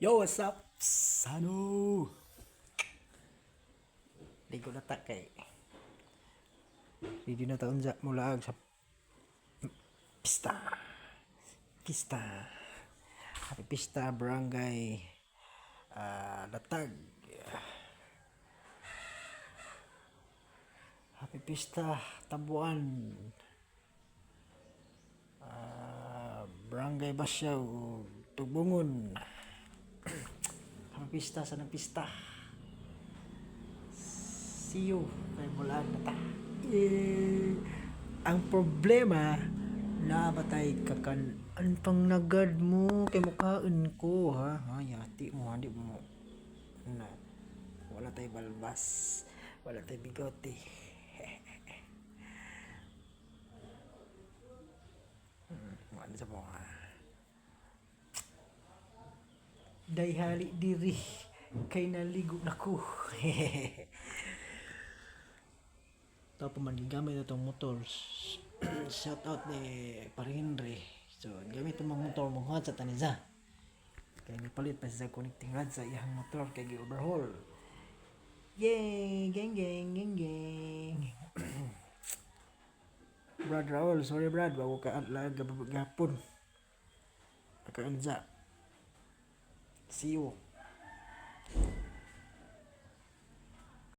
Yo, what's up? Sano? Ligo na ta kay. Hindi na taon sa mula sa pista. Pista. Happy Pista, Barangay Latag. Happy Pista, Tabuan. Barangay Basyaw, Tugbungon. Happy Pista sa pista. See you kay mulaan na ta. Ang problema na batay kakan an pang nagad mo kay mukhaan ko ha. Yati mo hindi mo na wala tay balbas, wala tay bigote. Ano sa mga dayhali diri kay naligo nako. Tapos man gamit itong motor. Shout out ni Parinre. So gamit itong mga motor mong hot sa taniza. Kaya nipalit pa sa connecting rod sa iyang motor kay gi-overhaul. Yay! Gang gang gang gang. Brad Raul, sorry Brad, bago ka atlag gapon. Pagkaanza. See you.